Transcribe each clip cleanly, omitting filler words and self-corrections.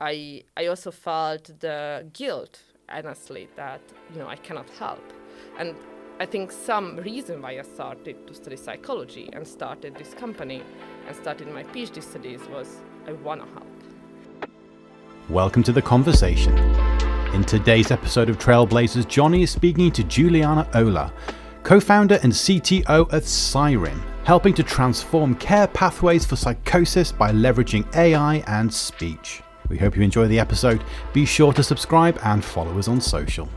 I also felt the guilt, honestly, that I cannot help. And I think some reason why I started to study psychology and started this company and started my PhD studies was I want to help. Welcome to The Conversation. In today's episode of Trailblazers, Johnny is speaking to Julianna Oláh, co-founder and CTO of Psyrin, helping to transform care pathways for psychosis by leveraging AI and speech. We hope you enjoy the episode. Be sure to subscribe and follow us on social.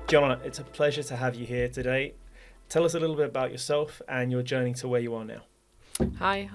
Joanna, it's a pleasure to have you here today. Tell us a little bit about yourself and your journey to where you are now. Hi,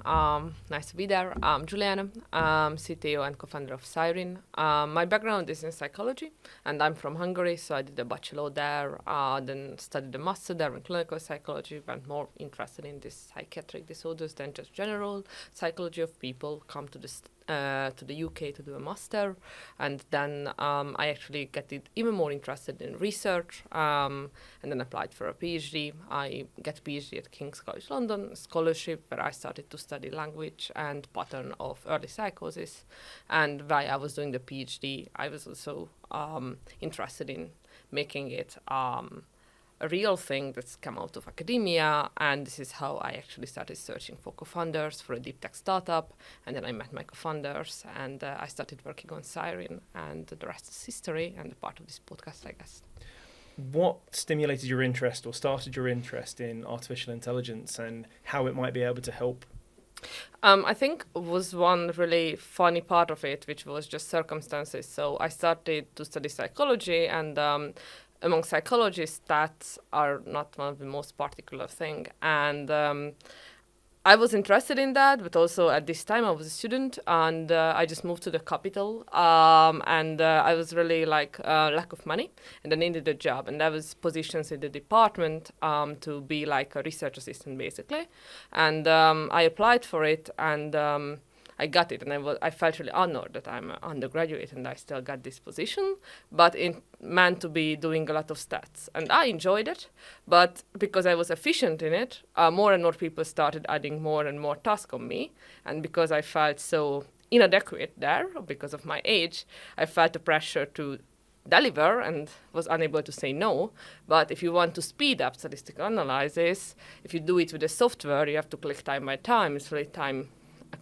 nice to be there. I'm Julianna, CTO and co-founder of Psyrin. My background is in psychology, and I'm from Hungary, so I did a bachelor there, then studied a master there in clinical psychology, but more interested in these psychiatric disorders than just general psychology of people. Come to the UK to do a master, and then I actually get even more interested in research, and then applied for a PhD. I get a PhD at King's College London, a scholarship where I started to study language and pattern of early psychosis. And while I was doing the PhD, I was also interested in making it a real thing that's come out of academia, and this is how I actually started searching for co-founders for a deep tech startup, and then I met my co-founders, and I started working on Psyrin, and the rest is history and a part of this podcast, I guess. What stimulated your interest or started your interest in artificial intelligence and how it might be able to help? I think was one really funny part of it, which was just circumstances. So I started to study psychology, and among psychologists, stats are not one of the most particular thing. And I was interested in that, but also at this time I was a student, and I just moved to the capital, and I was really lack of money, and I needed a job, and there was positions in the department to be like a research assistant basically, and I applied for it, and I got it, and I felt really honored that I'm an undergraduate and I still got this position, but it meant to be doing a lot of stats. And I enjoyed it, but because I was efficient in it, more and more people started adding more and more tasks on me. And because I felt so inadequate there, because of my age, I felt the pressure to deliver and was unable to say no. But if you want to speed up statistical analysis, if you do it with the software, you have to click time by time. It's really time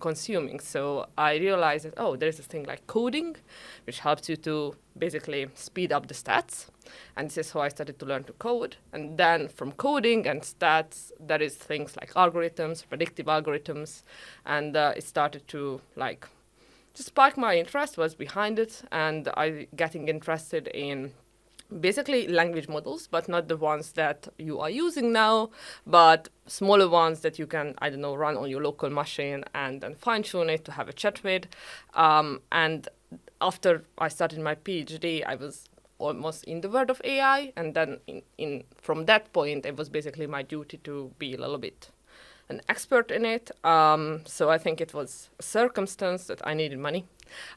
consuming. So I realized that, there is a thing like coding, which helps you to basically speed up the stats. And this is how I started to learn to code. And then from coding and stats, there is things like algorithms, predictive algorithms. And it started to just spark my interest, was behind it. And I getting interested in basically language models, but not the ones that you are using now, but smaller ones that you can, run on your local machine and then fine-tune it to have a chat with. And after I started my PhD, I was almost in the world of AI, and then from that point, it was basically my duty to be a little bit an expert in it. So I think it was a circumstance that I needed money.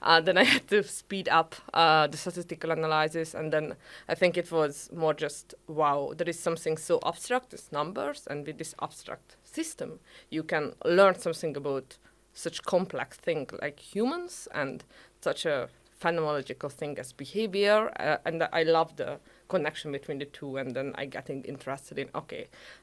Then I had to speed up the statistical analysis, and then I think it was more just, wow, there is something so abstract as numbers, and with this abstract system, you can learn something about such complex thing like humans and such a phenomenological thing as behavior, and I love the connection between the two, and then I getting interested in,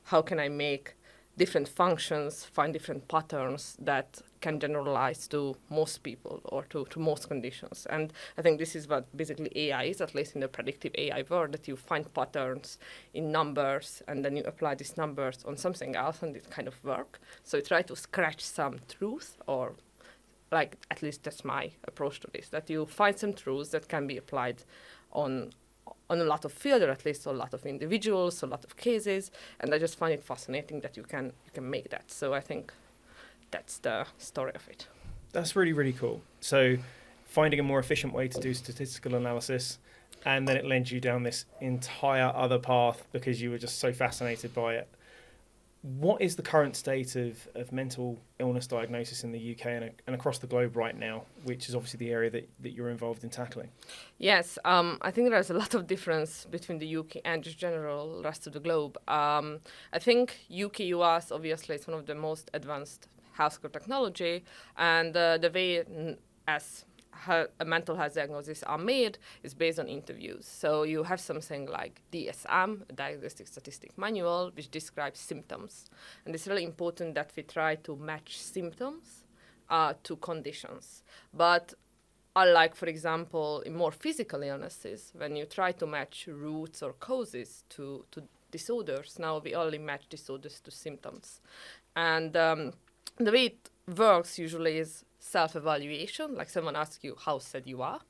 how can I make different functions, find different patterns that can generalize to most people or to most conditions. And I think this is what basically AI is, at least in the predictive AI world, that you find patterns in numbers and then you apply these numbers on something else and it kind of work. So you try to scratch some truth, or at least that's my approach to this, that you find some truths that can be applied on a lot of fields, or at least a lot of individuals, a lot of cases, and I just find it fascinating that you can make that. So I think that's the story of it. That's really, really cool. So finding a more efficient way to do statistical analysis, and then it led you down this entire other path because you were just so fascinated by it. What is the current state of mental illness diagnosis in the UK and across the globe right now, which is obviously the area that you're involved in tackling? Yes, I think there's a lot of difference between the UK and just general rest of the globe. I think UK, US, obviously, is one of the most advanced healthcare technology, and the way as how a mental health diagnosis are made is based on interviews. So you have something like DSM, a Diagnostic Statistic Manual, which describes symptoms. And it's really important that we try to match symptoms to conditions. But unlike, for example, in more physical illnesses, when you try to match roots or causes to disorders, now we only match disorders to symptoms. And the way it works usually is self-evaluation, like someone asks you how sad you are,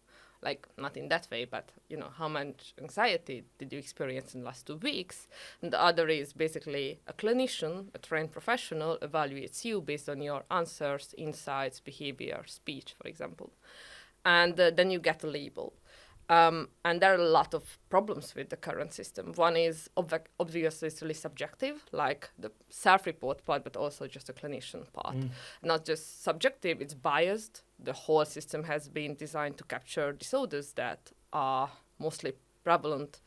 like not in that way, but how much anxiety did you experience in the last 2 weeks? And the other is basically a clinician, a trained professional, evaluates you based on your answers, insights, behavior, speech, for example. And then you get a label. And there are a lot of problems with the current system. One is obviously it's really subjective, like the self-report part, but also just the clinician part. Not just subjective, it's biased. The whole system has been designed to capture disorders that are mostly prevalent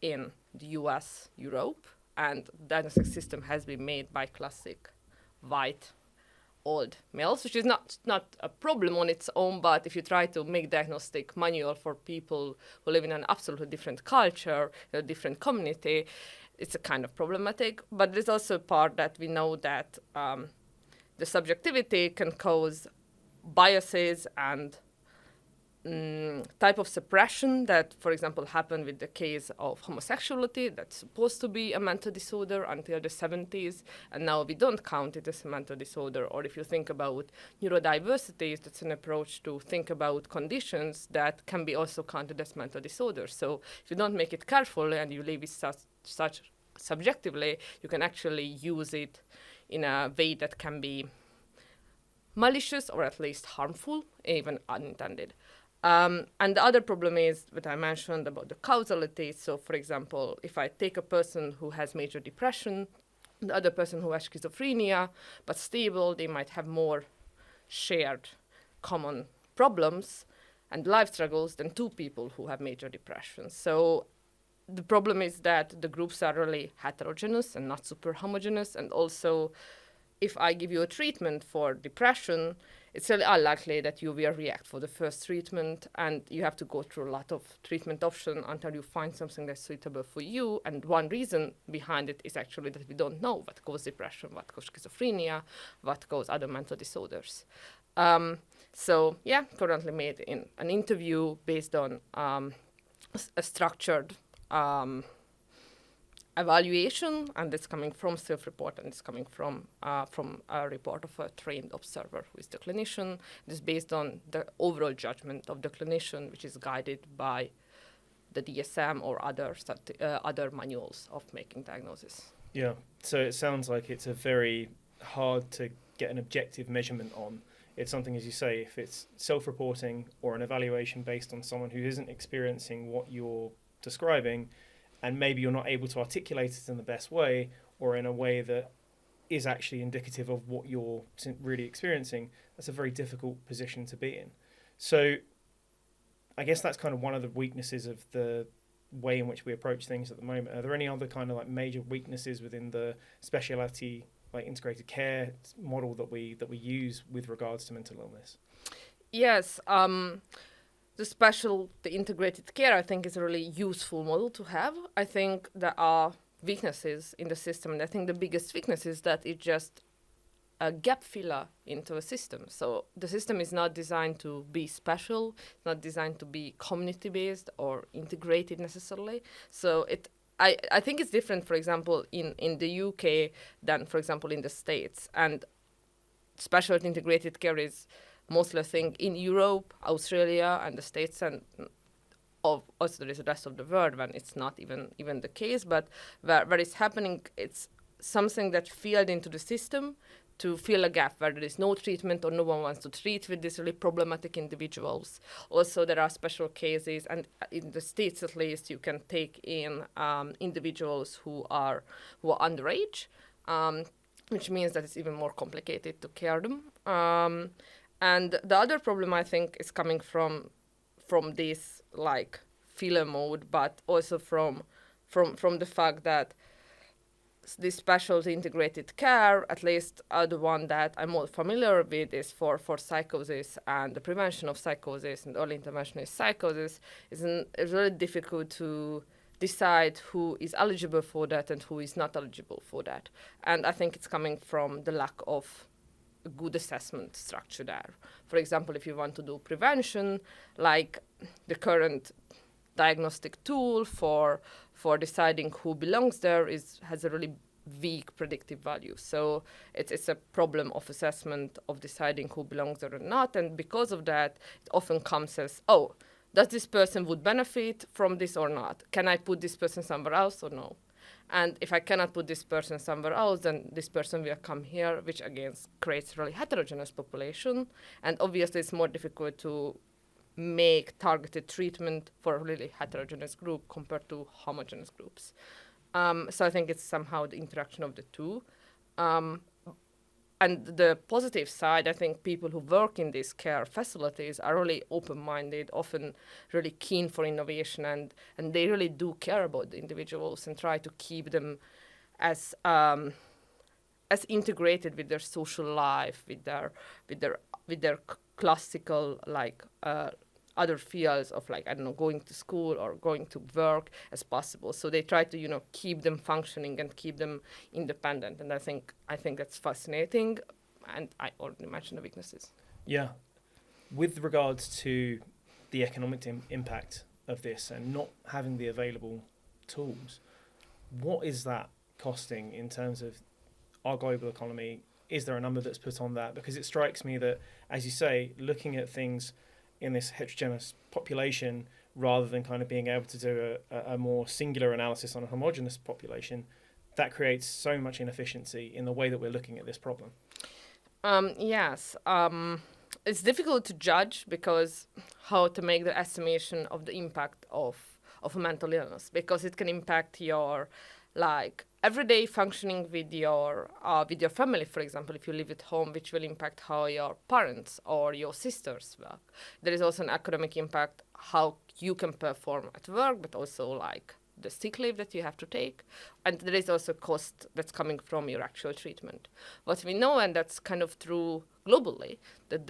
in the US, Europe, and the diagnostic system has been made by classic white old males, which is not a problem on its own, but if you try to make diagnostic manual for people who live in an absolutely different culture, in a different community, it's a kind of problematic. But there's also a part that we know that the subjectivity can cause biases and type of suppression that, for example, happened with the case of homosexuality that's supposed to be a mental disorder until the 70s, and now we don't count it as a mental disorder. Or if you think about neurodiversity, that's an approach to think about conditions that can be also counted as mental disorders. So if you don't make it carefully and you leave it such subjectively, you can actually use it in a way that can be malicious or at least harmful, even unintended. And the other problem is what I mentioned about the causality. So, for example, if I take a person who has major depression, the other person who has schizophrenia, but stable, they might have more shared common problems and life struggles than two people who have major depression. So the problem is that the groups are really heterogeneous and not super homogeneous. And also, if I give you a treatment for depression, it's really unlikely that you will react for the first treatment, and you have to go through a lot of treatment options until you find something that's suitable for you. And one reason behind it is actually that we don't know what causes depression, what causes schizophrenia, what causes other mental disorders. Currently made in an interview based on a structured evaluation, and it's coming from self-report, and it's coming from a report of a trained observer who is the clinician. It is based on the overall judgment of the clinician, which is guided by the DSM or other manuals of making diagnosis. Yeah, so it sounds like it's a very hard to get an objective measurement on. It's something, as you say, if it's self-reporting or an evaluation based on someone who isn't experiencing what you're describing, and maybe you're not able to articulate it in the best way or in a way that is actually indicative of what you're really experiencing, that's a very difficult position to be in. So I guess that's kind of one of the weaknesses of the way in which we approach things at the moment. Are there any other kind of like major weaknesses within the specialty, like integrated care model that we use with regards to mental illness? Yes. The integrated care, I think, is a really useful model to have. I think there are weaknesses in the system, and I think the biggest weakness is that it's just a gap filler into a system. So the system is not designed to be special, it's not designed to be community-based or integrated necessarily. So I think it's different, for example, in the UK than, for example, in the States. And specialty integrated care is mostly a thing in Europe, Australia, and the States, and also there is the rest of the world when it's not even the case. But where it's happening, it's something that filled into the system to fill a gap where there is no treatment or no one wants to treat with these really problematic individuals. Also, there are special cases, and in the States at least, you can take in individuals who are underage, which means that it's even more complicated to care them. And the other problem, I think, is coming from this like filler mode, but also from the fact that this specialty integrated care, at least the one that I'm more familiar with, is for psychosis and the prevention of psychosis and early intervention in psychosis. It's really difficult to decide who is eligible for that and who is not eligible for that. And I think it's coming from the lack of a good assessment structure there. For example, if you want to do prevention, like the current diagnostic tool for deciding who belongs there has a really weak predictive value. So it's a problem of assessment of deciding who belongs there or not. And because of that, it often comes as, oh, does this person would benefit from this or not? Can I put this person somewhere else or no? And if I cannot put this person somewhere else, then this person will come here, which again creates really heterogeneous population. And obviously it's more difficult to make targeted treatment for a really heterogeneous group compared to homogeneous groups. So I think it's somehow the interaction of the two. And the positive side, I think people who work in these care facilities are really open-minded, often really keen for innovation, and they really do care about the individuals and try to keep them as integrated with their social life, with their classical other fields of going to school or going to work as possible. So they try to keep them functioning and keep them independent. And I think that's fascinating. And I already mentioned the weaknesses. Yeah, with regards to the economic impact of this and not having the available tools, what is that costing in terms of our global economy? Is there a number that's put on that? Because it strikes me that, as you say, looking at things in this heterogeneous population rather than kind of being able to do a more singular analysis on a homogeneous population, that creates so much inefficiency in the way that we're looking at this problem. Yes. It's difficult to judge because how to make the estimation of the impact of a mental illness, because it can impact your everyday functioning with your family, for example, if you live at home, which will impact how your parents or your sisters work. There is also an economic impact, how you can perform at work, but also the sick leave that you have to take. And there is also cost that's coming from your actual treatment. What we know, and that's kind of true globally, that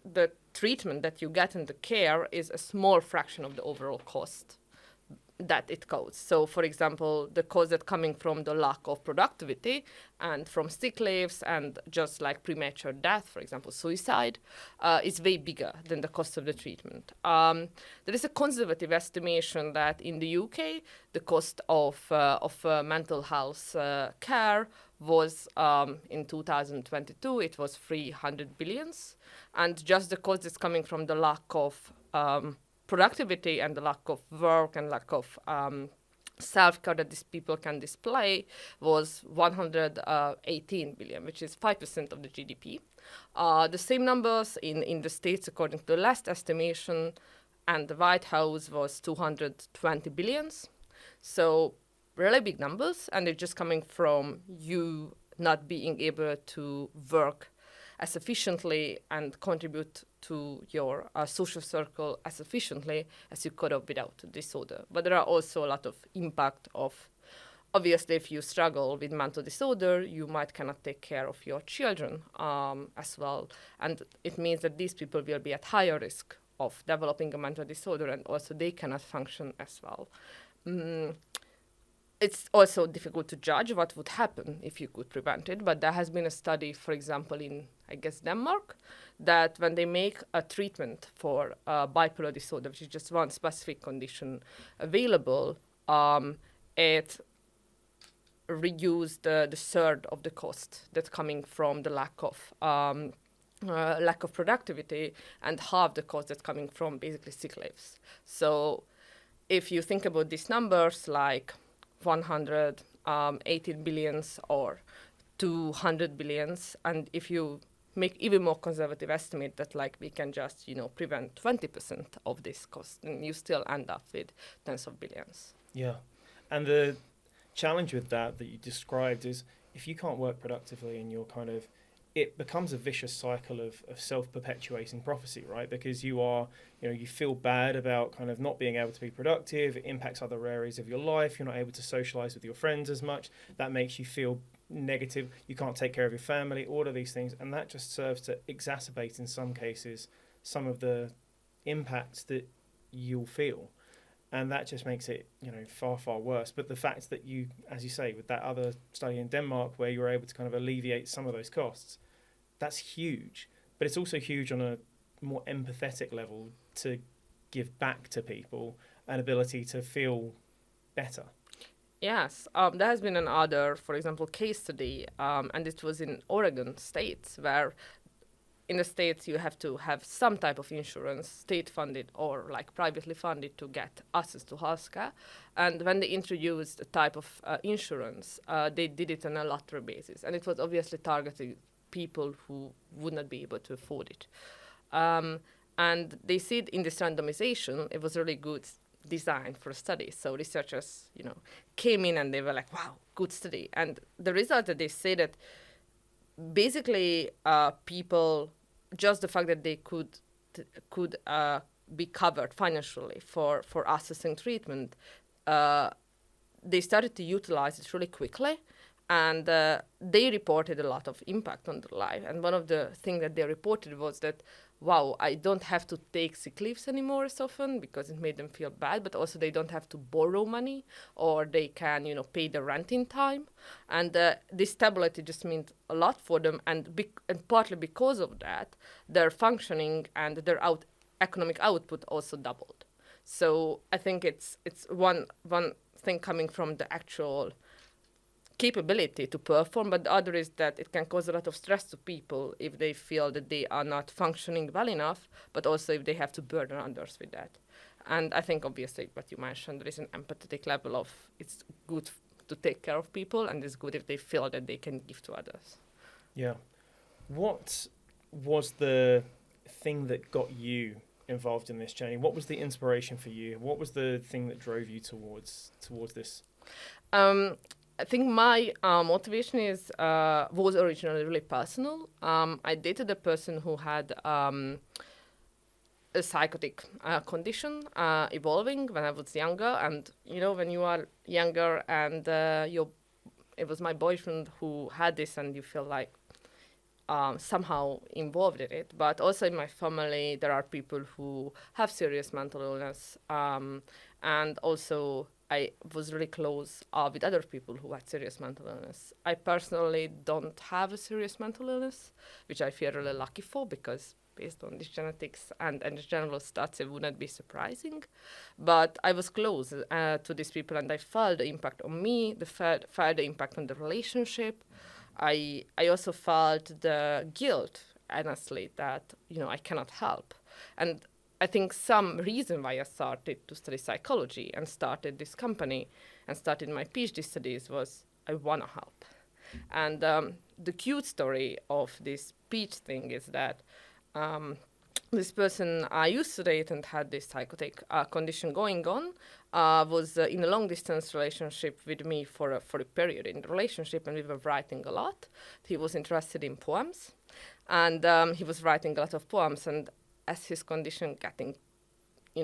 the treatment that you get in the care is a small fraction of the overall cost that it costs. So, for example, the cost that's coming from the lack of productivity and from sick leaves and just premature death, for example, suicide, is way bigger than the cost of the treatment. There is a conservative estimation that in the UK, the cost of mental health care was, in 2022, it was 300 billions. And just the cost that's coming from the lack of productivity and the lack of work and lack of self-care that these people can display was 118 billion, which is 5% of the GDP. The same numbers in the States, according to the last estimation, and the White House was 220 billions. So really big numbers, and they're just coming from you not being able to work as efficiently and contribute to your social circle as efficiently as you could have without the disorder. But there are also a lot of impact of, obviously, if you struggle with mental disorder, you might cannot take care of your children as well. And it means that these people will be at higher risk of developing a mental disorder, and also they cannot function as well. It's also difficult to judge what would happen if you could prevent it, but there has been a study, for example, in, I guess, Denmark, that when they make a treatment for bipolar disorder, which is just one specific condition available, it reduced the third of the cost that's coming from the lack of productivity, and half the cost that's coming from basically sick leaves. So if you think about these numbers, 118 billions or 200 billions, and if you make even more conservative estimate that we can just prevent 20% of this cost, and you still end up with tens of billions. Yeah, and the challenge with that you described is if you can't work productively and you're kind of it becomes a vicious cycle of self-perpetuating prophecy, right? Because you feel bad about kind of not being able to be productive. It impacts other areas of your life. You're not able to socialize with your friends as much. That makes you feel negative. You can't take care of your family, all of these things. And that just serves to exacerbate, in some cases, some of the impacts that you'll feel. And that just makes it, far, far worse. But the fact that you, as you say, with that other study in Denmark where you were able to kind of alleviate some of those costs, that's huge. But it's also huge on a more empathetic level to give back to people an ability to feel better. Yes, there has been another, for example, case study, and it was in Oregon State, where in the States, you have to have some type of insurance, state-funded or like privately funded, to get access to healthcare. And when they introduced a type of insurance, they did it on a lottery basis. And it was obviously targeting people who would not be able to afford it. And they said in this randomization, it was really good design for a study. So researchers, came in and they were like, wow, good study. And the result that they say that basically people, just the fact that they could be covered financially for accessing treatment, they started to utilize it really quickly, and they reported a lot of impact on their life. And one of the things that they reported was that, wow, I don't have to take sick leaves anymore as often because it made them feel bad, but also they don't have to borrow money, or they can, pay the rent in time. And this stability just meant a lot for them, and partly because of that, their functioning and their economic output also doubled. So I think it's one thing coming from the actual capability to perform, but the other is that it can cause a lot of stress to people if they feel that they are not functioning well enough, but also if they have to burden others with that. And I think obviously what you mentioned, there is an empathetic level of it's good to take care of people, and it's good if they feel that they can give to others. Yeah. What was the thing that got you involved in this journey? What was the inspiration for you? What was the thing that drove you towards this? I think my motivation was originally really personal. I dated a person who had a psychotic condition evolving when I was younger. And, when you are younger and it was my boyfriend who had this, and you feel like somehow involved in it. But also in my family, there are people who have serious mental illness. And also I was really close with other people who had serious mental illness. I personally don't have a serious mental illness, which I feel really lucky for, because based on this genetics and the general stats, it wouldn't be surprising. But I was close to these people, and I felt the impact on me, felt the impact on the relationship. I also felt the guilt, honestly, that, I cannot help. And I think some reason why I started to study psychology and started this company and started my PhD studies was I want to help. And the cute story of this speech thing is that this person I used to date and had this psychotic condition going on was in a long-distance relationship with me for a period in the relationship, and we were writing a lot. He was interested in poems, and he was writing a lot of poems, and as his condition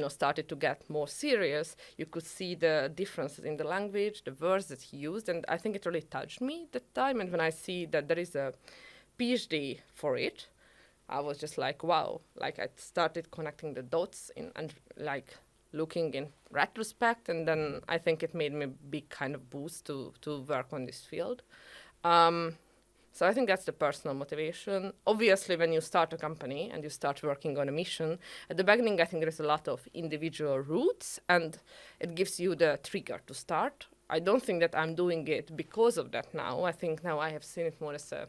started to get more serious, you could see the differences in the language, the words that he used, and I think it really touched me at that time. And when I see that there is a PhD for it, I was just like, wow. Like, I started connecting the dots and like looking in retrospect, and then I think it made me a big kind of boost to work on this field. So I think that's the personal motivation. Obviously, when you start a company and you start working on a mission, at the beginning, I think there's a lot of individual routes, and it gives you the trigger to start. I don't think that I'm doing it because of that now. I think now I have seen it more as a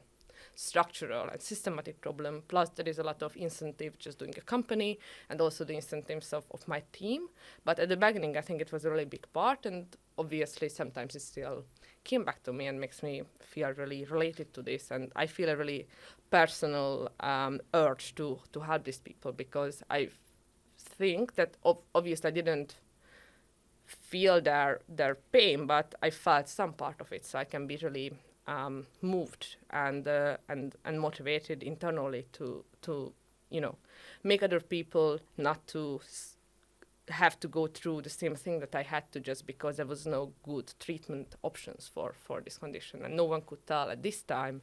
structural and systematic problem. Plus, there is a lot of incentive just doing a company, and also the incentives of my team. But at the beginning, I think it was a really big part, and obviously sometimes it still came back to me and makes me feel really related to this. And I feel a really personal urge to help these people, because I think that obviously I didn't feel their pain, but I felt some part of it, so I can be really moved and motivated internally to make other people not to have to go through the same thing that I had to, just because there was no good treatment options for this condition, and no one could tell at this time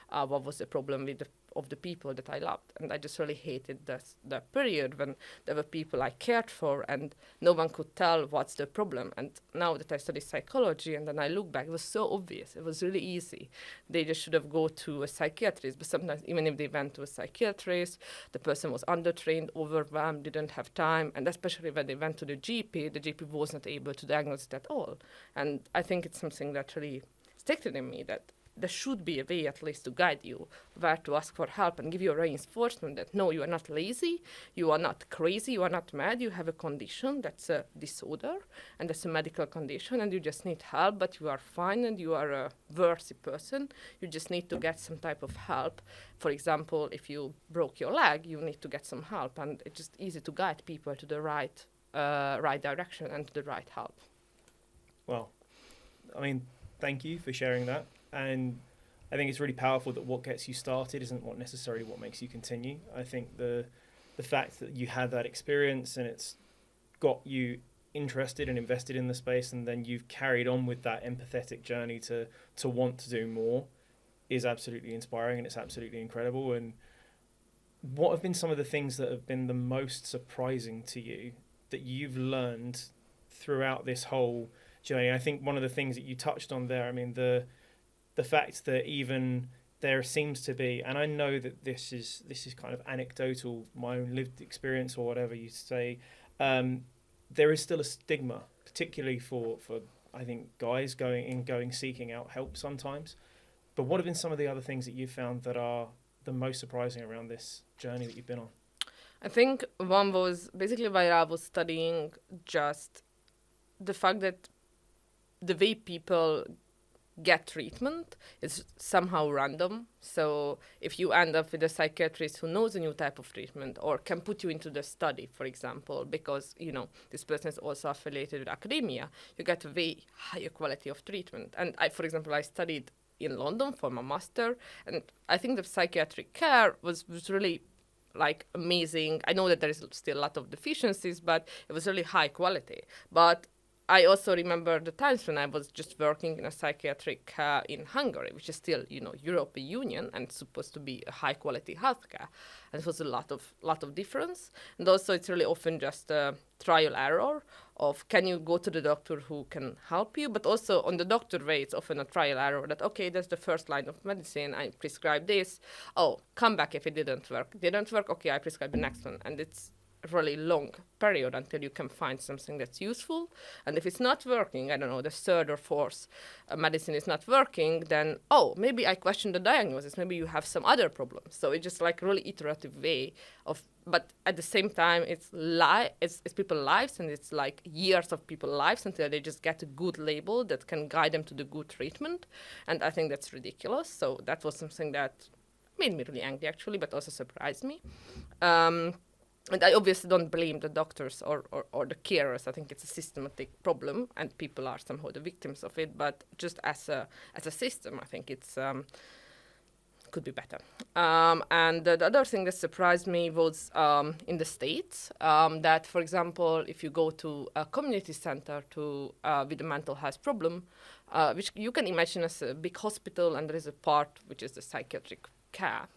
what was the problem with of the people that I loved. And I just really hated the period when there were people I cared for and no one could tell what's the problem. And now that I study psychology and then I look back, it was so obvious. It was really easy. They just should have go to a psychiatrist. But sometimes even if they went to a psychiatrist, the person was undertrained, overwhelmed, didn't have time. And especially when they went to the GP was not able to diagnose it at all. And I think it's something that really stuck in me, that there should be a way at least to guide you where to ask for help and give you a reinforcement that no, you are not lazy, you are not crazy, you are not mad, you have a condition that's a disorder and that's a medical condition and you just need help, but you are fine and you are a worthy person. You just need to get some type of help. For example, if you broke your leg, you need to get some help, and it's just easy to guide people to the right direction and to the right help. Well, I mean, thank you for sharing that. And I think it's really powerful that what gets you started isn't what necessarily what makes you continue. I think the fact that you had that experience and it's got you interested and invested in the space, and then you've carried on with that empathetic journey to want to do more, is absolutely inspiring, and it's absolutely incredible. And what have been some of the things that have been the most surprising to you that you've learned throughout this whole journey? I think one of the things that you touched on there, I mean, the fact that even there seems to be, and I know that this is kind of anecdotal, my own lived experience or whatever you say, there is still a stigma, particularly for I think guys going seeking out help sometimes. But what have been some of the other things that you've found that are the most surprising around this journey that you've been on? I think one was basically while I was studying, just the fact that the way people get treatment is somehow random. So if you end up with a psychiatrist who knows a new type of treatment or can put you into the study, for example, because this person is also affiliated with academia, you get a way higher quality of treatment. And for example, I studied in London for my master, and I think the psychiatric care was really like amazing. I know that there is still a lot of deficiencies, but it was really high quality. But I also remember the times when I was just working in a psychiatric in Hungary, which is still, European Union and supposed to be a high quality healthcare. And it was a lot of difference. And also it's really often just a trial error of can you go to the doctor who can help you, but also on the doctor way, it's often a trial error that, okay, that's the first line of medicine, I prescribe this. Oh, come back if it didn't work. Didn't work, okay, I prescribe the next one. And it's really long period until you can find something that's useful. And if it's not working, I don't know, the third or fourth medicine is not working, then, maybe I question the diagnosis. Maybe you have some other problem. So it's just like a really iterative way of, but at the same time, it's people's lives, and it's like years of people's lives until they just get a good label that can guide them to the good treatment. And I think that's ridiculous. So that was something that made me really angry, actually, but also surprised me. And I obviously don't blame the doctors or the carers. I think it's a systematic problem, and people are somehow the victims of it. But just as a system, I think it's could be better. And the other thing that surprised me was in the States that, for example, if you go to a community center with a mental health problem, which you can imagine as a big hospital, and there is a part which is the psychiatric care.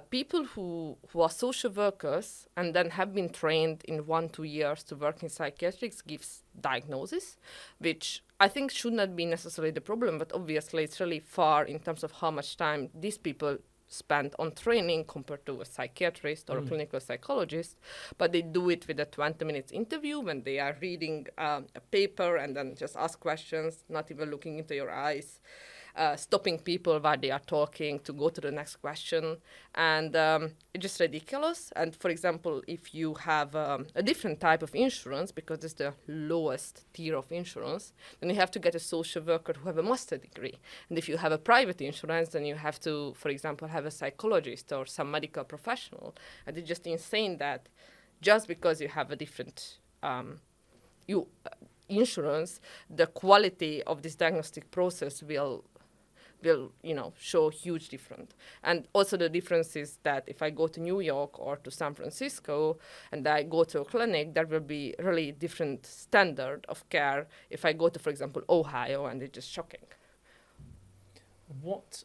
People who are social workers and then have been trained in 1-2 years to work in psychiatrics gives diagnosis, which I think should not be necessarily the problem, but obviously it's really far in terms of how much time these people spend on training compared to a psychiatrist or a clinical psychologist. But they do it with a 20-minute interview when they are reading a paper and then just ask questions, not even looking into your eyes. Stopping people while they are talking to go to the next question. And it's just ridiculous. And for example, if you have a different type of insurance, because it's the lowest tier of insurance, then you have to get a social worker who have a master degree. And if you have a private insurance, then you have to, for example, have a psychologist or some medical professional. And it's just insane that just because you have a different insurance, the quality of this diagnostic process will will, show huge difference. And also the difference is that if I go to New York or to San Francisco and I go to a clinic, there will be really different standard of care if I go to, for example, Ohio, and it's just shocking. What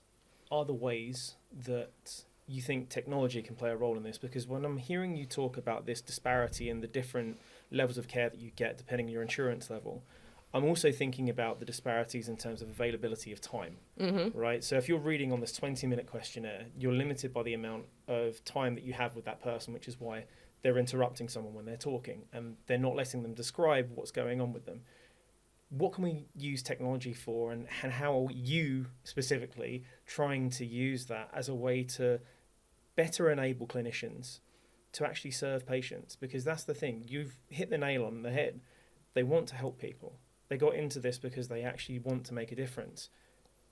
are the ways that you think technology can play a role in this? Because when I'm hearing you talk about this disparity in the different levels of care that you get depending on your insurance level, I'm also thinking about the disparities in terms of availability of time, right? So if you're reading on this 20-minute questionnaire, you're limited by the amount of time that you have with that person, which is why they're interrupting someone when they're talking and they're not letting them describe what's going on with them. What can we use technology for, and how are you specifically trying to use that as a way to better enable clinicians to actually serve patients? Because that's the thing, you've hit the nail on the head. They want to help people. They got into this because they actually want to make a difference,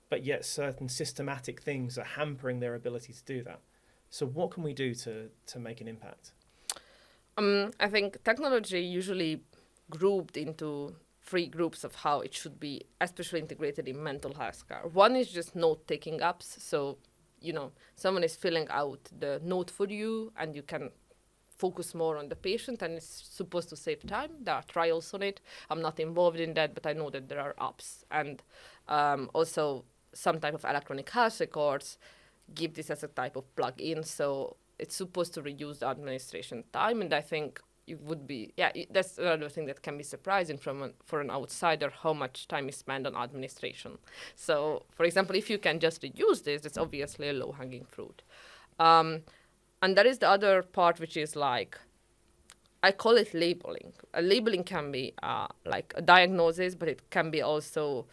but yet certain systematic things are hampering their ability to do that. So what can we do to make an impact? I think technology usually grouped into 3 groups of how it should be, especially integrated in mental health care. One is just note-taking apps. So, someone is filling out the note for you and you can focus more on the patient, and it's supposed to save time. There are trials on it. I'm not involved in that, but I know that there are apps. And also some type of electronic health records give this as a type of plug-in. So it's supposed to reduce the administration time. And I think it would be, that's another thing that can be surprising for an outsider, how much time is spent on administration. So, for example, if you can just reduce this, it's obviously a low-hanging fruit. And there is the other part, which is like, I call it labeling. A labeling can be like a diagnosis, but it can be also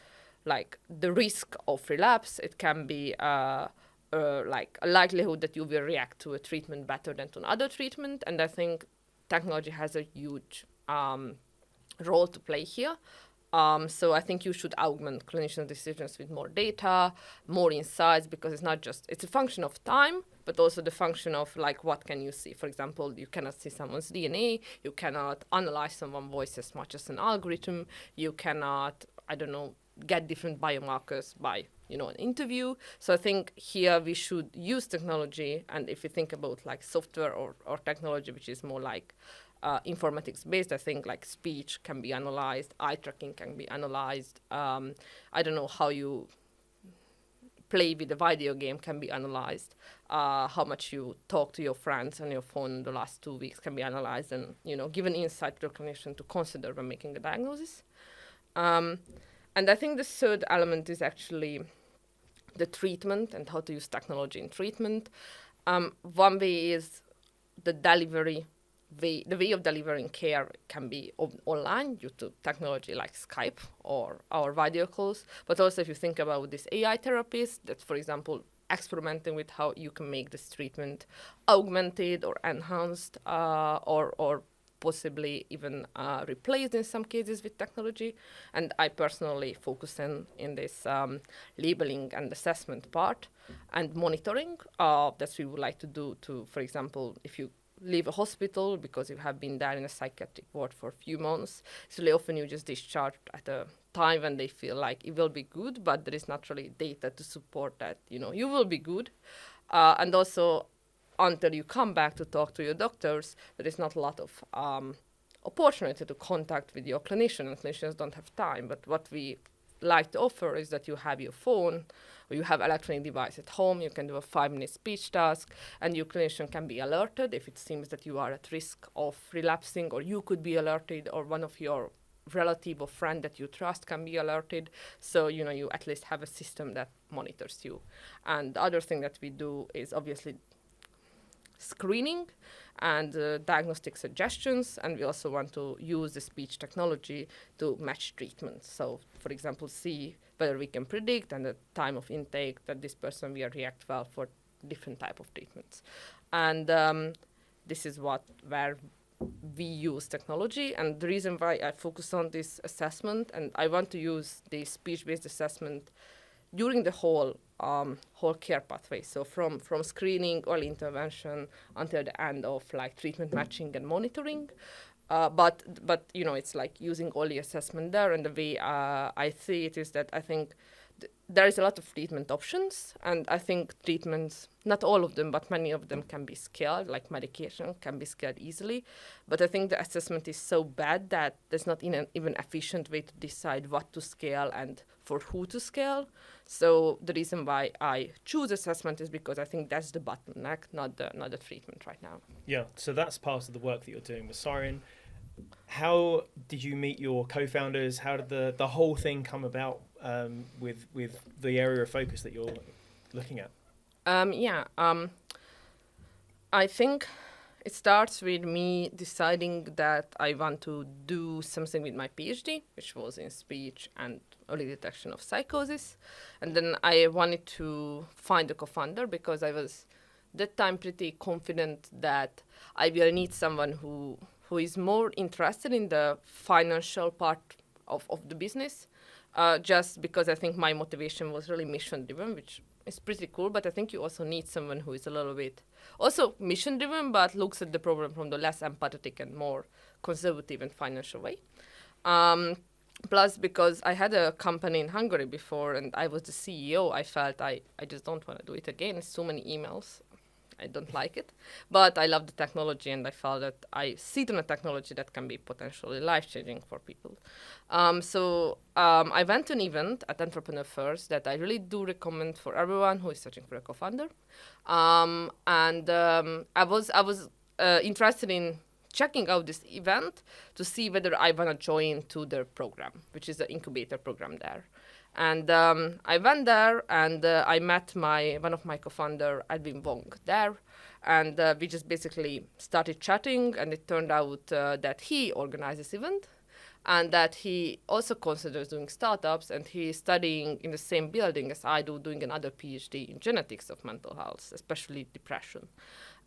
like the risk of relapse. It can be like a likelihood that you will react to a treatment better than to another treatment. And I think technology has a huge role to play here. So I think you should augment clinician decisions with more data, more insights, because it's a function of time, but also the function of like, what can you see? For example, you cannot see someone's DNA, you cannot analyze someone's voice as much as an algorithm, you cannot, get different biomarkers by, an interview. So I think here we should use technology, and if you think about like software or technology, which is more like informatics based, I think like speech can be analyzed, eye tracking can be analyzed. How you play with a video game can be analyzed. How much you talk to your friends on your phone the last 2 weeks can be analyzed, and give an insight to the clinician to consider when making a diagnosis. And I think the third element is actually the treatment and how to use technology in treatment. One way is the delivery. The way of delivering care can be online due to technology like Skype or our video calls. But also if you think about this AI therapies, that, for example, experimenting with how you can make this treatment augmented or enhanced or possibly even replaced in some cases with technology. And I personally focus in this labeling and assessment part and monitoring that we would like to do to, for example, if you leave a hospital because you have been there in a psychiatric ward for a few months, so often you just discharged at a time when they feel like it will be good, but there is not really data to support that, you will be good. And also, until you come back to talk to your doctors, there is not a lot of opportunity to contact with your clinician, and clinicians don't have time. But what we like to offer is that you have your phone or you have electronic device at home, you can do a 5-minute speech task, and your clinician can be alerted if it seems that you are at risk of relapsing, or you could be alerted, or one of your relative or friend that you trust can be alerted. So, you at least have a system that monitors you. And the other thing that we do is obviously screening and diagnostic suggestions, and we also want to use the speech technology to match treatments. So, for example, see whether we can predict and the time of intake that this person will react well for different type of treatments. And this is where we use technology, and the reason why I focus on this assessment, and I want to use the speech-based assessment during the whole care pathway. So from screening, early intervention, until the end of like treatment matching and monitoring. But it's like using all the assessment there. And the way I see it is that I think there is a lot of treatment options, and I think treatments, not all of them, but many of them can be scaled, like medication can be scaled easily. But I think the assessment is so bad that there's not even efficient way to decide what to scale and for who to scale. So the reason why I choose assessment is because I think that's the bottleneck, not the treatment right now. Yeah, so that's part of the work that you're doing with Psyrin. How did you meet your co-founders? How did the whole thing come about with the area of focus that you're looking at? I think it starts with me deciding that I want to do something with my PhD, which was in speech and early detection of psychosis. And then I wanted to find a co-founder because I was that time pretty confident that I will need someone who is more interested in the financial part of the business, just because I think my motivation was really mission-driven, which is pretty cool, but I think you also need someone who is a little bit also mission-driven, but looks at the problem from the less empathetic and more conservative and financial way. Plus, because I had a company in Hungary before and I was the CEO, I felt I just don't want to do it again. So many emails. I don't like it, but I love the technology, and I felt that I see it on a technology that can be potentially life-changing for people. So I went to an event at Entrepreneur First that I really do recommend for everyone who is searching for a co-founder. I was interested in checking out this event to see whether I want to join to their program, which is the incubator program there. And I went there, and I met one of my co-founder, Edwin Wong, there. And we just basically started chatting, and it turned out that he organized this event, and that he also considers doing startups, and he is studying in the same building as I do, doing another PhD in genetics of mental health, especially depression.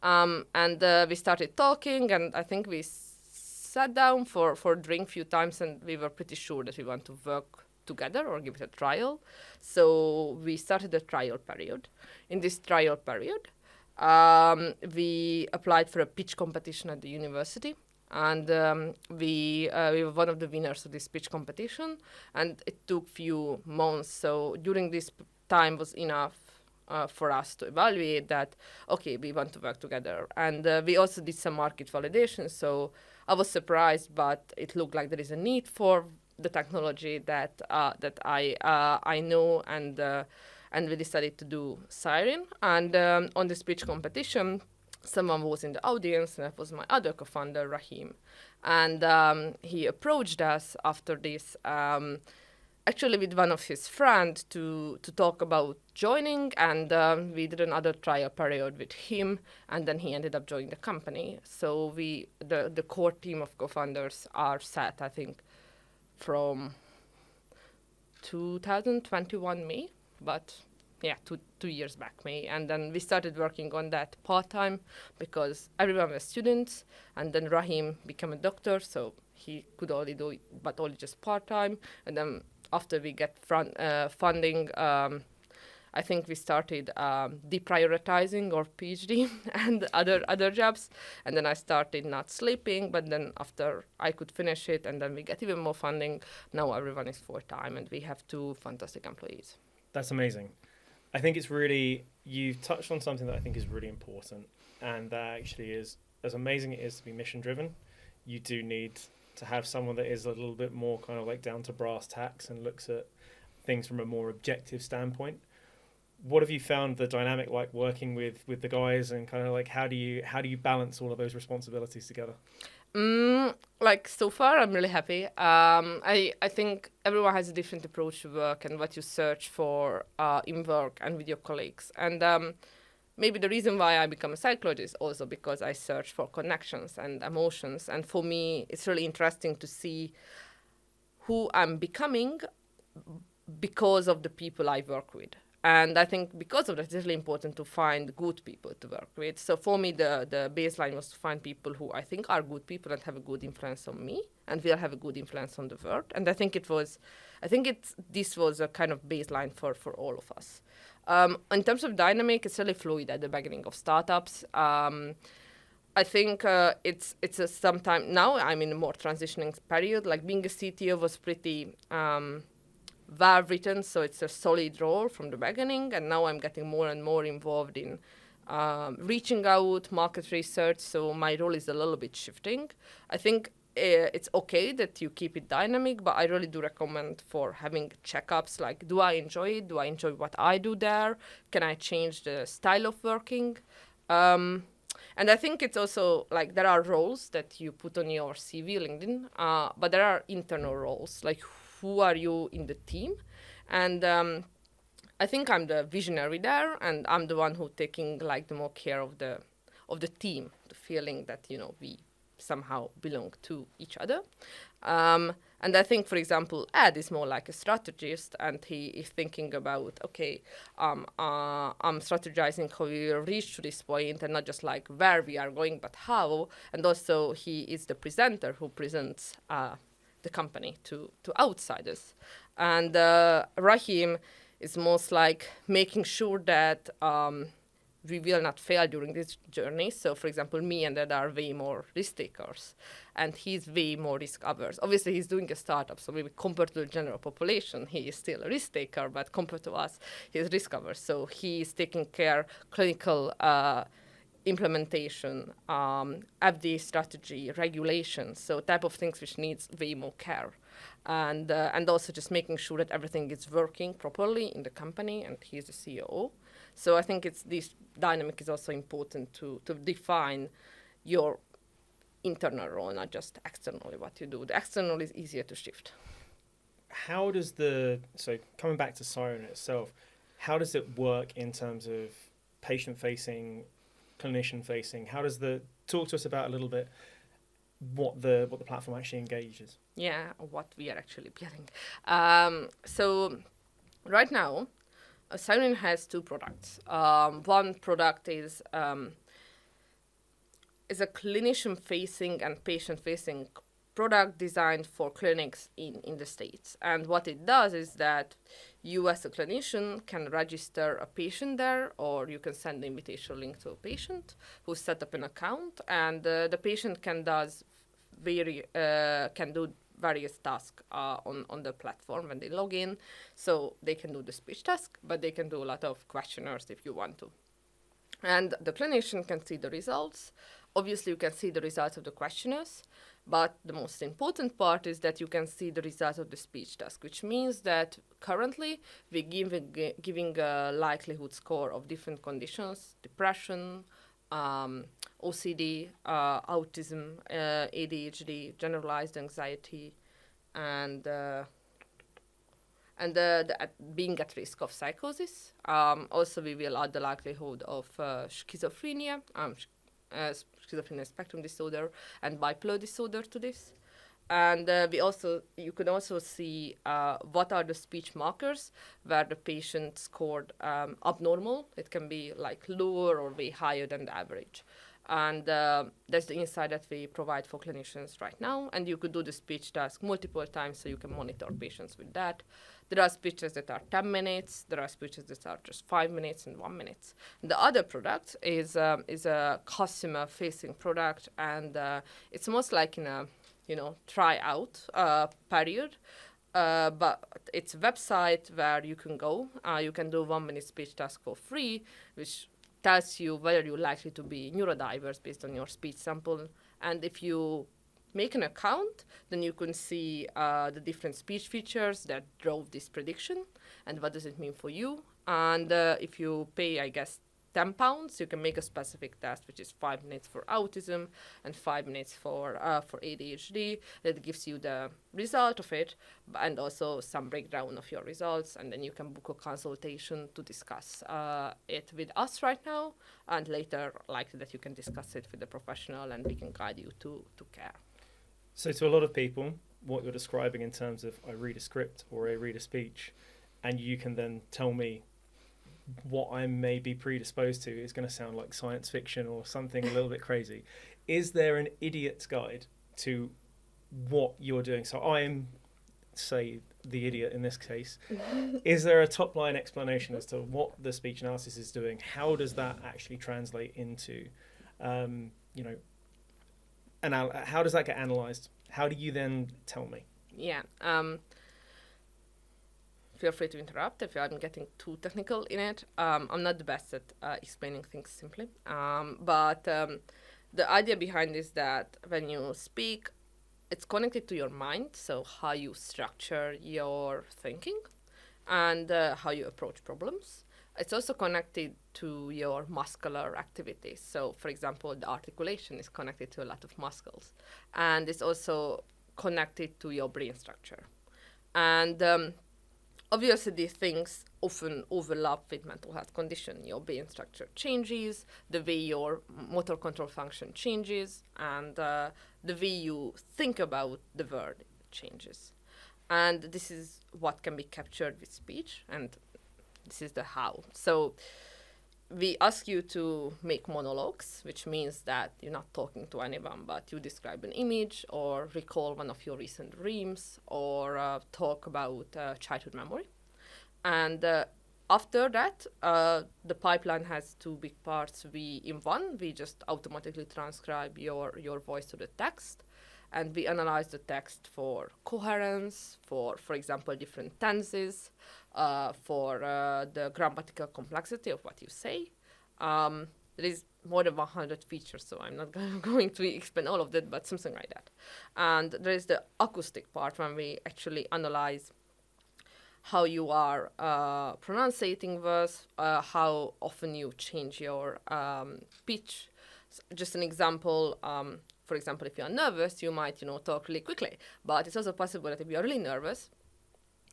We started talking, and I think we sat down for a drink a few times, and we were pretty sure that we want to work together or give it a trial. So we started a trial period. In this trial period, we applied for a pitch competition at the university, and we were one of the winners of this pitch competition, and it took few months. So during this time was enough for us to evaluate that, okay, we want to work together. And we also did some market validation. So I was surprised, but it looked like there is a need for the technology that I know, and we decided to do Psyrin. And on the speech competition, someone was in the audience, and that was my other co-founder, Rahim. And he approached us after this, actually with one of his friends, to talk about joining, and we did another trial period with him, and then he ended up joining the company. So the core team of co-founders are set, I think, from 2021 May, but yeah, two years back May. And then we started working on that part-time because everyone was students, and then Rahim became a doctor, so he could only do it, but only just part-time. And then after we get funding, I think we started deprioritizing our PhD and other jobs. And then I started not sleeping, but then after I could finish it, and then we get even more funding, now everyone is full-time, and we have 2 fantastic employees. That's amazing. I think it's really, you've touched on something that I think is really important, and that actually is, as amazing it is to be mission-driven, you do need to have someone that is a little bit more kind of like down to brass tacks and looks at things from a more objective standpoint. What have you found the dynamic like working with the guys, and kind of like how do you balance all of those responsibilities together? Like so far, I'm really happy. I think everyone has a different approach to work and what you search for in work and with your colleagues. And maybe the reason why I become a psychologist also because I search for connections and emotions. And for me, it's really interesting to see who I'm becoming because of the people I work with. And I think because of that, it's really important to find good people to work with. So for me, the baseline was to find people who I think are good people and have a good influence on me and will have a good influence on the world. And I think this was a kind of baseline for all of us. In terms of dynamic, it's really fluid at the beginning of startups. I think it's a sometime now I'm in a more transitioning period. Like being a CTO was pretty well written, so it's a solid role from the beginning. And now I'm getting more and more involved in reaching out, market research. So my role is a little bit shifting. I think it's okay that you keep it dynamic, but I really do recommend for having checkups like, do I enjoy it? Do I enjoy what I do there? Can I change the style of working? And I think it's also like there are roles that you put on your CV, LinkedIn, but there are internal roles, like who are you in the team? And I think I'm the visionary there, and I'm the one who taking like the more care of the team, the feeling that we somehow belong to each other. And I think, for example, Ed is more like a strategist, and he is thinking about, okay, I'm strategizing how we will reach to this point, and not just like where we are going, but how. And also, he is the presenter who presents the company to outsiders. And Rahim is most like making sure that we will not fail during this journey. So, for example, me and Ed are way more risk takers, and he's way more risk averse. Obviously, he's doing a startup, so maybe compared to the general population, he is still a risk taker, but compared to us, he's risk averse. So he's taking care clinical implementation, FDA strategy, regulations, so type of things which needs way more care. And also just making sure that everything is working properly in the company, and he's the CEO. So I think this dynamic is also important to define your internal role, not just externally what you do. The external is easier to shift. How does so coming back to Psyrin itself, how does it work in terms of patient-facing, clinician-facing? Talk to us about a little bit what the platform actually engages. Yeah, what we are actually building. So right now, Psyrin has two products. One product is a clinician-facing and patient-facing product designed for clinics in the States. And what it does is that you as a clinician can register a patient there, or you can send the invitation link to a patient who set up an account, and the patient can do various tasks on the platform when they log in. So they can do the speech task, but they can do a lot of questionnaires if you want to. And the clinician can see the results. Obviously, you can see the results of the questionnaires, but the most important part is that you can see the results of the speech task, which means that currently we're giving a likelihood score of different conditions: depression, OCD, autism, ADHD, generalized anxiety, and being at risk of psychosis. Also, we will add the likelihood of schizophrenia, schizophrenia spectrum disorder, and bipolar disorder to this. And you can also see what are the speech markers where the patient scored abnormal. It can be like lower or way higher than the average. And that's the insight that we provide for clinicians right now. And you could do the speech task multiple times, so you can monitor patients with that. There are speeches that are 10 minutes. There are speeches that are just 5 minutes and 1 minute. The other product is a customer-facing product, and it's most like in a try-out period. But it's a website where you can go. You can do 1 minute speech task for free, which tells you whether you're likely to be neurodiverse based on your speech sample. And if you make an account, then you can see the different speech features that drove this prediction and what does it mean for you. And if you pay, I guess, £10, you can make a specific test, which is 5 minutes for autism and 5 minutes for ADHD. That gives you the result of it, and also some breakdown of your results. And then you can book a consultation to discuss it with us right now, and later, likely that you can discuss it with a professional, and we can guide you to care. So to a lot of people, what you're describing in terms of I read a script or I read a speech, and you can then tell me what I may be predisposed to, is going to sound like science fiction or something a little bit crazy. Is there an idiot's guide to what you're doing? So I am, say, the idiot in this case. Is there a top line explanation as to what the speech analysis is doing? How does that actually translate into, how does that get analysed? How do you then tell me? Yeah. feel free to interrupt if I'm getting too technical in it. I'm not the best at explaining things simply. But the idea behind is that when you speak, it's connected to your mind, so how you structure your thinking and how you approach problems. It's also connected to your muscular activities. So, for example, the articulation is connected to a lot of muscles. And it's also connected to your brain structure. And obviously, these things often overlap with mental health condition. Your brain structure changes, the way your motor control function changes, and the way you think about the word changes. And this is what can be captured with speech, and this is the how. So we ask you to make monologues, which means that you're not talking to anyone, but you describe an image or recall one of your recent dreams or talk about childhood memory. And after that, the pipeline has two big parts. In one, we just automatically transcribe your voice to the text. And we analyze the text for coherence, for example, different tenses, for the grammatical complexity of what you say. There is more than 100 features, so I'm not going to explain all of that, but something like that. And there is the acoustic part when we actually analyze how you are pronunciating words, how often you change your pitch. So just an example. For example, if you're nervous, you might, talk really quickly. But it's also possible that if you're really nervous,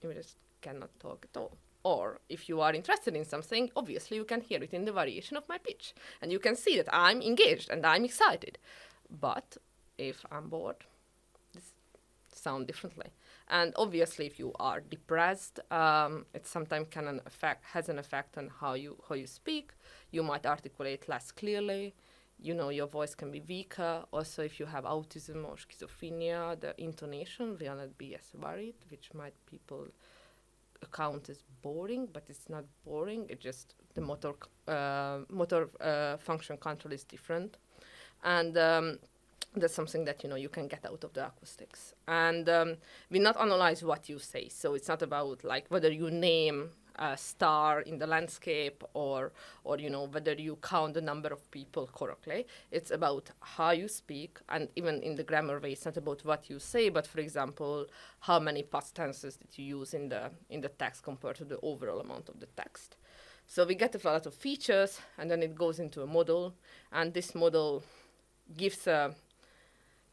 you just cannot talk at all. Or if you are interested in something, obviously you can hear it in the variation of my pitch. And you can see that I'm engaged and I'm excited. But if I'm bored, this sounds differently. And obviously, if you are depressed, it sometimes has an effect on how you speak. You might articulate less clearly. Your voice can be weaker. Also, if you have autism or schizophrenia, the intonation will not be as varied, which might people account as boring, but it's not boring. It's just the motor function control is different. And that's something that, you can get out of the acoustics. And we not analyze what you say. So it's not about, whether you name a star in the landscape or whether you count the number of people correctly. It's about how you speak, and even in the grammar way, it's not about what you say, but for example, how many past tenses did you use in the text compared to the overall amount of the text. So we get a lot of features, and then it goes into a model, and this model gives a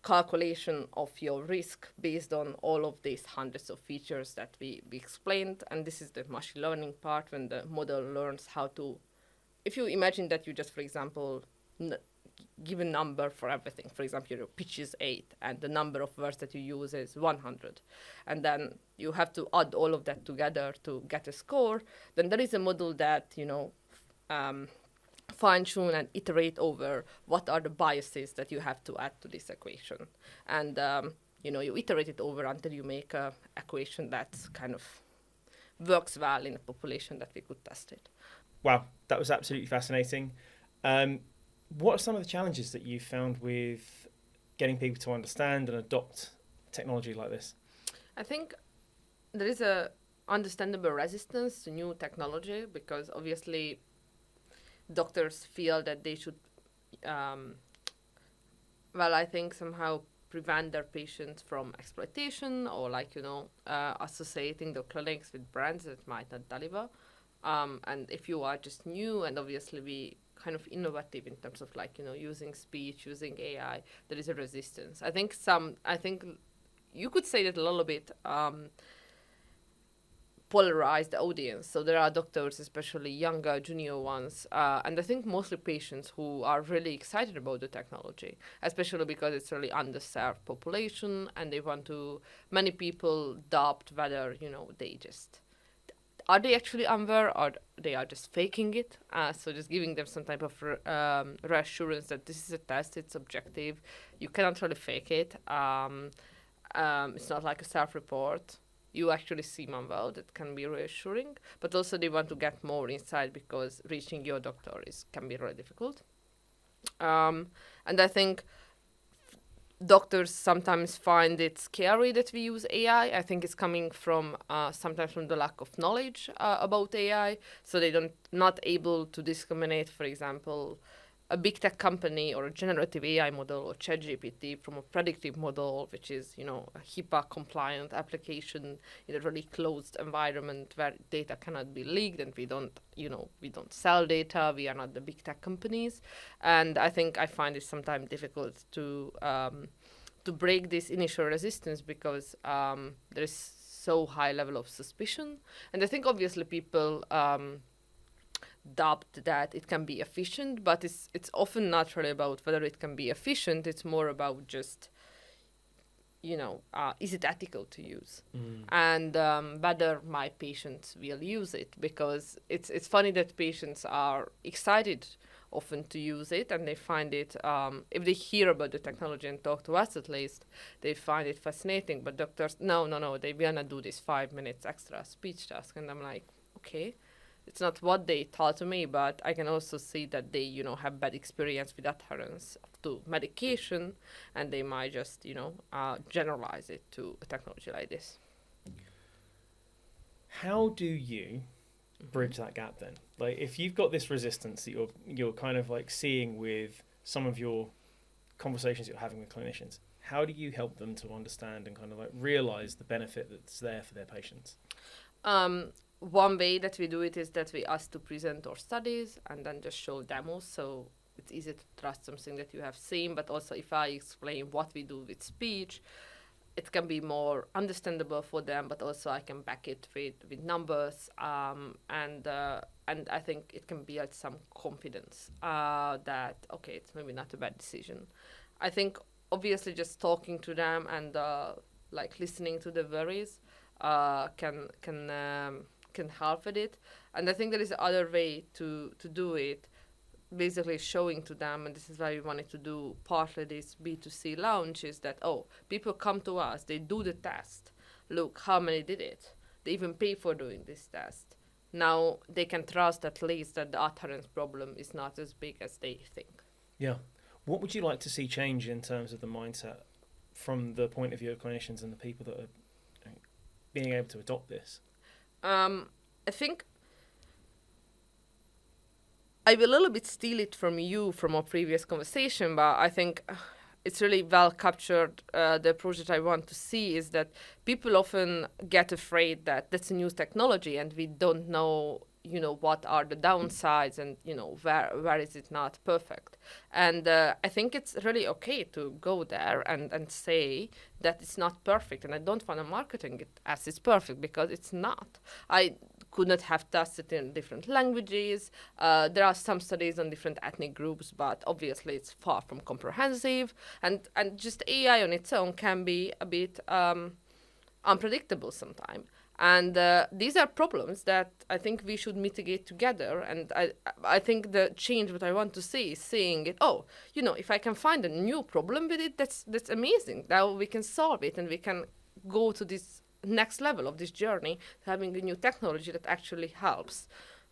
calculation of your risk based on all of these hundreds of features that we explained. And this is the machine learning part, when the model learns how to, if you imagine that you just, for example, give a number for everything. For example, your pitch is 8 and the number of words that you use is 100. And then you have to add all of that together to get a score. Then there is a model that, fine-tune and iterate over what are the biases that you have to add to this equation. And, you iterate it over until you make an equation that kind of works well in a population that we could test it. Wow, that was absolutely fascinating. What are some of the challenges that you found with getting people to understand and adopt technology like this? I think there is a understandable resistance to new technology, because obviously doctors feel that they should, I think somehow prevent their patients from exploitation or associating the clinics with brands that might not deliver. And if you are just new, and obviously we kind of innovative in terms of using speech, using AI, there is a resistance. I think you could say that a little bit polarize the audience. So there are doctors, especially younger, junior ones, and I think mostly patients who are really excited about the technology, especially because it's really underserved population, and many people doubt whether, are they actually unaware or they are just faking it? So just giving them some type of reassurance that this is a test, it's objective, you cannot really fake it. It's not like a self-report. You actually seem unwell. That can be reassuring. But also they want to get more insight, because reaching your doctor can be really difficult. And I think doctors sometimes find it scary that we use AI. I think it's coming from sometimes from the lack of knowledge about AI, so they don't not able to discriminate, for example, a big tech company or a generative AI model or ChatGPT from a predictive model, which is, you know, a HIPAA compliant application in a really closed environment where data cannot be leaked, and we don't, you know, we don't sell data. We are not the big tech companies. And I think I find it sometimes difficult to break this initial resistance because there is so high level of suspicion. And I think obviously people doubt that it can be efficient, but it's often not really about whether it can be efficient. It's more about just, you know, is it ethical to use, and whether my patients will use it. Because it's funny that patients are excited often to use it, and they find it, if they hear about the technology and talk to us at least, they find it fascinating. But doctors, no, they will not do this 5 minutes extra speech task. And I'm like, okay, it's not what they told to me, but I can also see that they, you know, have bad experience with adherence to medication, and they might just, you know, generalize it to a technology like this. How do you bridge that gap then? Like, if you've got this resistance that you're kind of like seeing with some of your conversations you're having with clinicians, how do you help them to understand and kind of like realize the benefit that's there for their patients? One way that we do it is that we ask to present our studies and then just show demos. So it's easy to trust something that you have seen, but also if I explain what we do with speech, it can be more understandable for them, but also I can back it with numbers, and I think it can build some confidence that, okay, it's maybe not a bad decision. I think obviously just talking to them and like listening to the worries can help with it. And I think there is another way to do it, basically showing to them, and this is why we wanted to do partly this B2C launch, is that, oh, people come to us, they do the test, look how many did it, they even pay for doing this test. Now they can trust at least that the adherence problem is not as big as they think. Yeah. What would you like to see change in terms of the mindset from the point of view of clinicians and the people that are being able to adopt this? I think I will a little bit steal it from you from our previous conversation, but I think it's really well captured. The approach that I want to see is that people often get afraid that that's a new technology and we don't know, you know, what are the downsides and, you know, where is it not perfect. And I think it's really okay to go there and say that it's not perfect. And I don't want to marketing it as it's perfect, because it's not. I could not have tested in different languages. There are some studies on different ethnic groups, but obviously it's far from comprehensive. And just AI on its own can be a bit unpredictable sometimes. And these are problems that I think we should mitigate together. And I think the change what I want to see is seeing it, oh, you know, if I can find a new problem with it, that's amazing. Now we can solve it and we can go to this next level of this journey, having a new technology that actually helps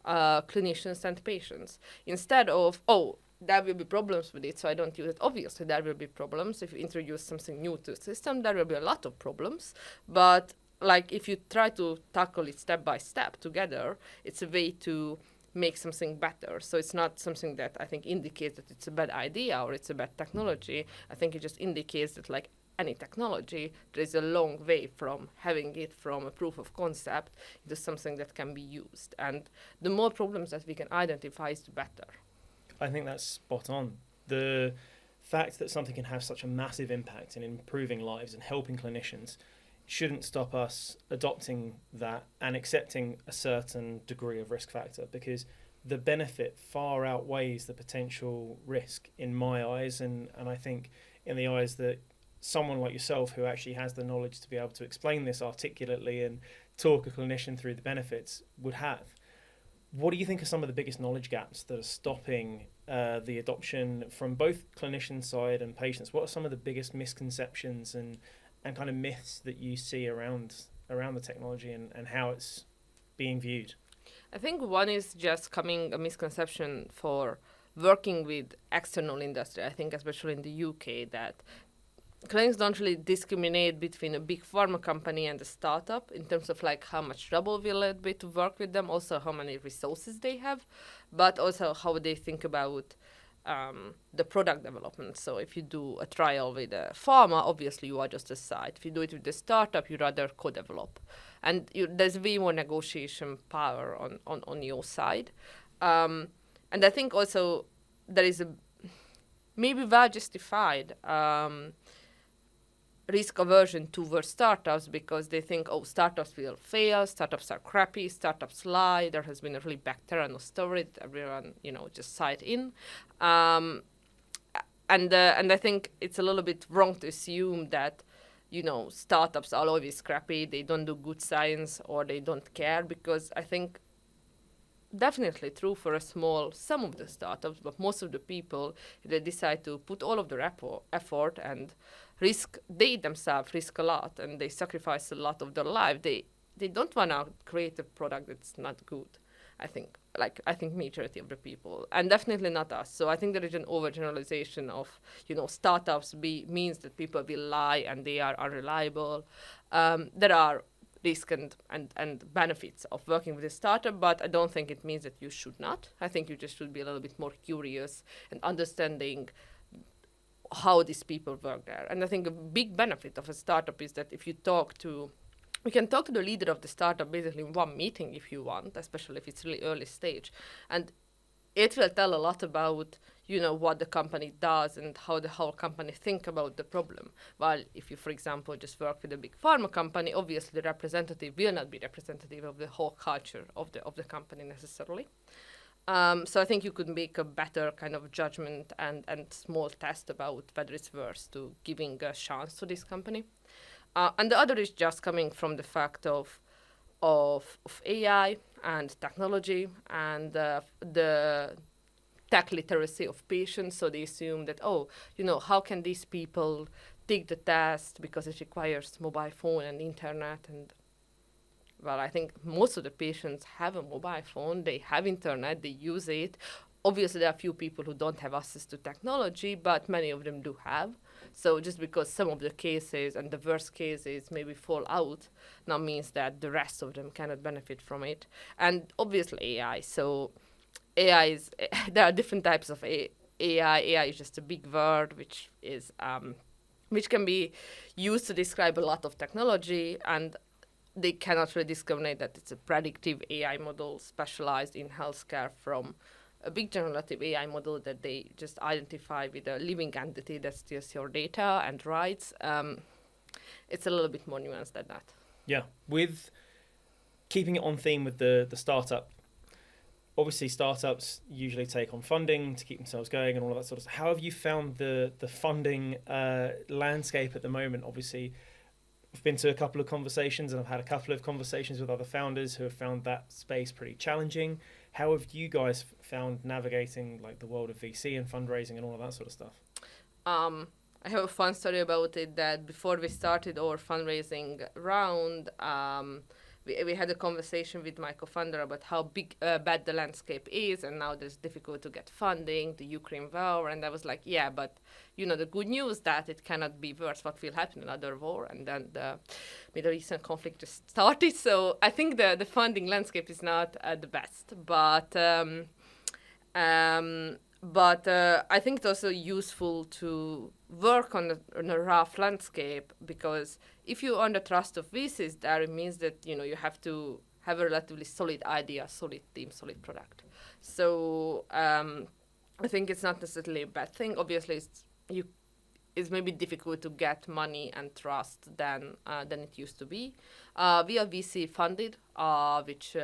clinicians and patients. Instead of, oh, there will be problems with it, so I don't use it. Obviously, there will be problems. If you introduce something new to the system, there will be a lot of problems. But like if you try to tackle it step by step together, it's a way to make something better. So it's not something that I think indicates that it's a bad idea or it's a bad technology. I think it just indicates that, like any technology, there is a long way from having it from a proof of concept into something that can be used. And the more problems that we can identify is the better. I think that's spot on. The fact that something can have such a massive impact in improving lives and helping clinicians shouldn't stop us adopting that and accepting a certain degree of risk factor, because the benefit far outweighs the potential risk in my eyes, and I think in the eyes that someone like yourself who actually has the knowledge to be able to explain this articulately and talk a clinician through the benefits would have. What do you think are some of the biggest knowledge gaps that are stopping the adoption from both clinician side and patients? What are some of the biggest misconceptions and kind of myths that you see around the technology and how it's being viewed? I think one is just coming a misconception for working with external industry. I think especially in the UK that clinics don't really discriminate between a big pharma company and a startup in terms of like how much trouble will it be to work with them, also how many resources they have, but also how they think about the product development. So if you do a trial with a pharma, obviously you are just a site. If you do it with a startup, you rather co-develop. And there's way more negotiation power on your side. And I think also there is a maybe well justified risk aversion towards startups because they think, oh, startups will fail, startups are crappy, startups lie. There has been a really bad Terrano story that everyone, just cite in. And I think it's a little bit wrong to assume that, startups are always crappy, they don't do good science or they don't care, because I think definitely true for some of the startups, but most of the people, if they decide to put all of their effort and they themselves risk a lot and they sacrifice a lot of their life, they don't want to create a product that's not good. I think majority of the people, and definitely not us. So I think there is an overgeneralization of, startups means that people will lie and they are unreliable. There are risk and benefits of working with a startup, but I don't think it means that you should not. I think you just should be a little bit more curious and understanding how these people work there. And I think a big benefit of a startup is that if you can talk to the leader of the startup basically in one meeting if you want, especially if it's really early stage. And it will tell a lot about, what the company does and how the whole company think about the problem. While if you, for example, just work with a big pharma company, obviously the representative will not be representative of the whole culture of the company necessarily. So I think you could make a better kind of judgment and small test about whether it's worth to giving a chance to this company. And the other is just coming from the fact of AI and technology and the tech literacy of patients. So they assume that, how can these people take the test because it requires mobile phone and internet. And well, I think most of the patients have a mobile phone, they have internet, they use it. Obviously, there are a few people who don't have access to technology, but many of them do have. So just because some of the cases and the worst cases maybe fall out, now means that the rest of them cannot benefit from it. And obviously AI. So AI is, there are different types of AI. AI is just a big word, which can be used to describe a lot of technology, and they cannot really discriminate that it's a predictive AI model specialized in healthcare from a big generative AI model that they just identify with a living entity that steals your data and rights. It's a little bit more nuanced than that. Yeah, with keeping it on theme with the startup, obviously startups usually take on funding to keep themselves going and all of that sort of stuff. How have you found the funding landscape at the moment? Obviously, I've been to a couple of conversations and I've had a couple of conversations with other founders who have found that space pretty challenging. How have you guys found navigating like the world of VC and fundraising and all of that sort of stuff? I have a fun story about it, that before we started our fundraising round, we had a conversation with my co-founder about how bad the landscape is, and now there's difficult to get funding, the Ukraine war, and I was like, yeah, but the good news that it cannot be worse. What will happen? Another war, and then the Middle Eastern conflict just started. So I think the funding landscape is not the best, but I think it's also useful to work on a rough landscape, because if you're on the trust of VCs there, it means that you have to have a relatively solid idea, solid team, solid product. So I think it's not necessarily a bad thing. Obviously, it's maybe difficult to get money and trust than it used to be. We are VC funded, which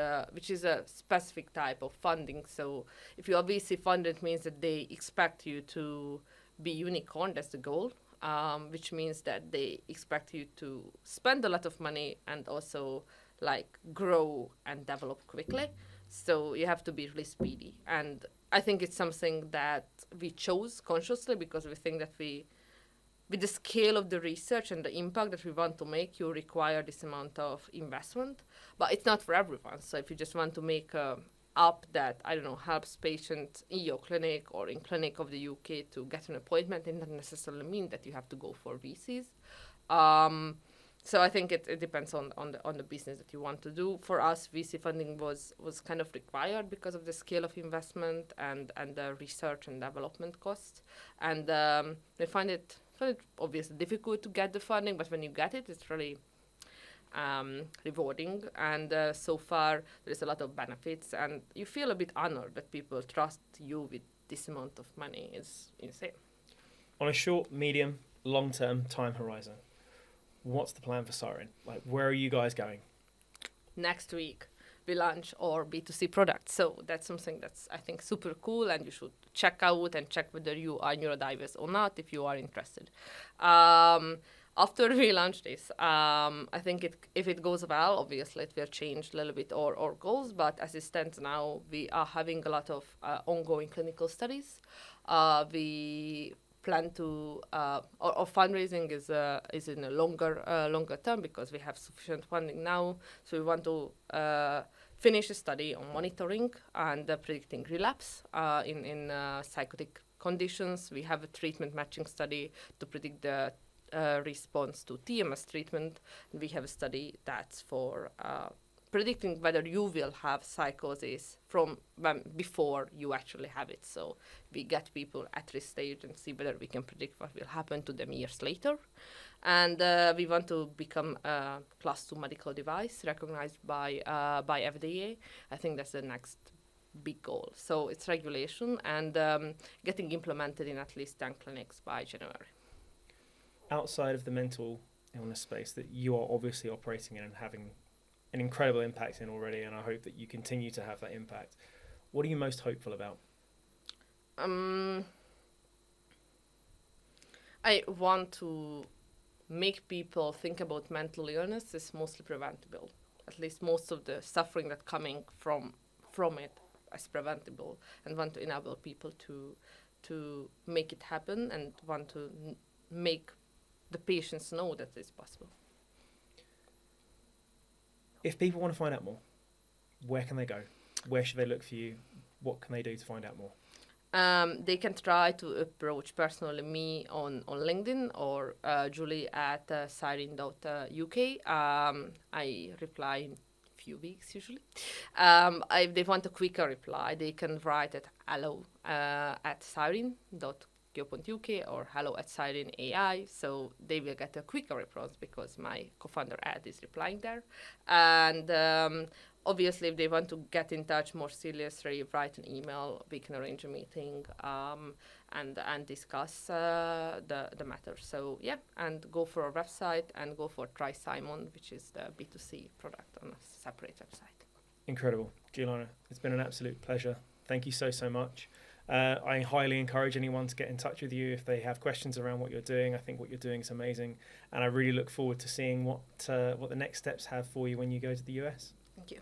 is a specific type of funding. So if you are VC funded, it means that they expect you to be unicorn. That's the goal, which means that they expect you to spend a lot of money and also like grow and develop quickly. So you have to be really speedy. And I think it's something that we chose consciously, because we think that with the scale of the research and the impact that we want to make, you require this amount of investment. But it's not for everyone. So if you just want to make a app that, I don't know, helps patients in your clinic or in clinic of the UK to get an appointment. It doesn't necessarily mean that you have to go for VCs. So I think it depends on the business that you want to do. For us, VC funding was kind of required because of the scale of investment and the research and development costs. And they find it obviously difficult to get the funding, but when you get it, it's really rewarding. And so far, there's a lot of benefits, and you feel a bit honored that people trust you with this amount of money. It's insane. On a short, medium, long-term time horizon, what's the plan for Psyrin? Like, where are you guys going? Next week, we launch our B2C product. So that's something that's, I think, super cool, and you should check out and check whether you are neurodiverse or not if you are interested. After we launch this, I think if it goes well, obviously it will change a little bit our goals, but as it stands now, we are having a lot of ongoing clinical studies. We plan to, our fundraising is in a longer term because we have sufficient funding now. So we want to finish a study on monitoring and predicting relapse in psychotic conditions. We have a treatment matching study to predict the response to TMS treatment. We have a study that's for predicting whether you will have psychosis from before you actually have it. So we get people at risk stage and see whether we can predict what will happen to them years later. And we want to become a class 2 medical device recognized by FDA. I think that's the next big goal. So it's regulation and getting implemented in at least 10 clinics by January. Outside of the mental illness space that you are obviously operating in and having an incredible impact in already, and I hope that you continue to have that impact, what are you most hopeful about? I want to make people think about mental illness is mostly preventable. At least most of the suffering that's coming from it is preventable, and want to enable people to make it happen and want to make the patients know that it's possible. If people want to find out more, where can they go? Where should they look for you? What can they do to find out more? They can try to approach personally me on LinkedIn or Julie at psyrin.uk. I reply in a few weeks usually. If they want a quicker reply, they can write at hello at psyrin.uk or hello at Psyrin AI, so they will get a quicker response because my co-founder Ed is replying there. And obviously, if they want to get in touch more seriously, write an email. We can arrange a meeting and discuss the matter. So yeah, and go for our website and go for Try Simon, which is the B2C product on a separate website. Incredible. Julianna, it's been an absolute pleasure. Thank you so much. I highly encourage anyone to get in touch with you if they have questions around what you're doing. I think what you're doing is amazing, and I really look forward to seeing what the next steps have for you when you go to the US. Thank you.